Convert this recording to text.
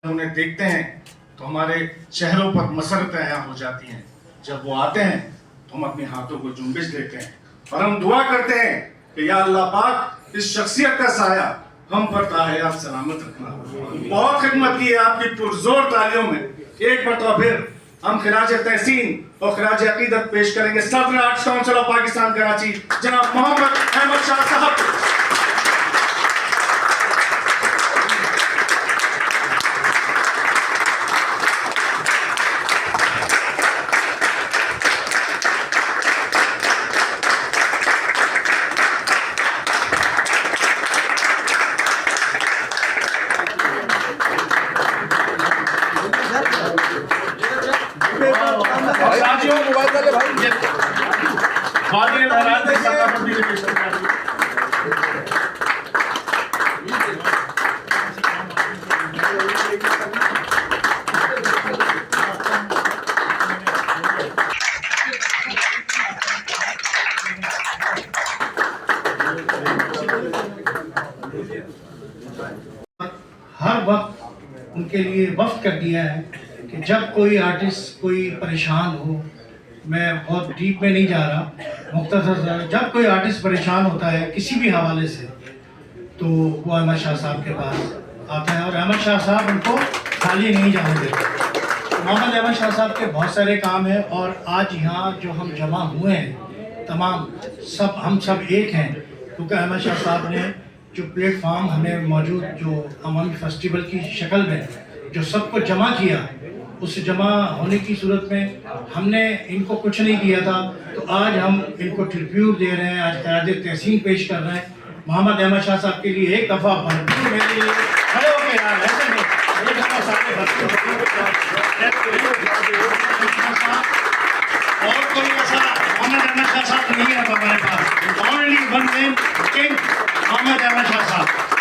उन्हें देखते हैं तो हमारे चेहरों पर मसरतें आया हो जाती हैं। जब वो आते हैं तो हम अपने हाथों को जुम्बिश देते हैं और हम दुआ करते हैं कि या अल्लाह पाक इस शख्सियत का साया हम पर ताहयात सलामत रखना। बहुत खिदमत की है आपकी पुरजोर तालियों में। एक मरतबा फिर हम खिराज तहसीन और खिराज अकीदत पेश करेंगे सदर arts council of Pakistan Karachi जनाब मोहम्मद अहमद शाह साहब। साथियों मोबाइल वाले भाई हर वक्त उनके लिए वक्त कर दिया है कि जब कोई आर्टिस्ट कोई परेशान हो, मैं बहुत डीप में नहीं जा रहा, मुख्तसर, जब कोई आर्टिस्ट परेशान होता है किसी भी हवाले से तो वो अहमद शाह साहब के पास आता है और अहमद शाह साहब उनको खाली नहीं जाने देते। मोहम्मद अहमद शाह साहब के बहुत सारे काम हैं और आज यहाँ जो हम जमा हुए हैं तमाम हम सब एक हैं क्योंकि अहमद शाह साहब ने जो प्लेटफॉर्म हमें मौजूद जो अवामी फेस्टिवल की शक्ल में जो सबको जमा किया, उस जमा होने की सूरत में हमने इनको कुछ नहीं दिया था तो आज हम इनको ट्रिब्यूट दे रहे हैं, आज खिराज तहसीन पेश कर रहे हैं मोहम्मद अहमद शाह साहब के लिए। एक दफ़ा भरपूर मेरे लिए खड़े हो गए यार, ऐसे नहीं एक दफ़ा सारे और कोई ऐसा मोहम्मद अहमद शाह साहब नहीं है हमारे पास, only one name king Mohammad Ahmad Shah साहब।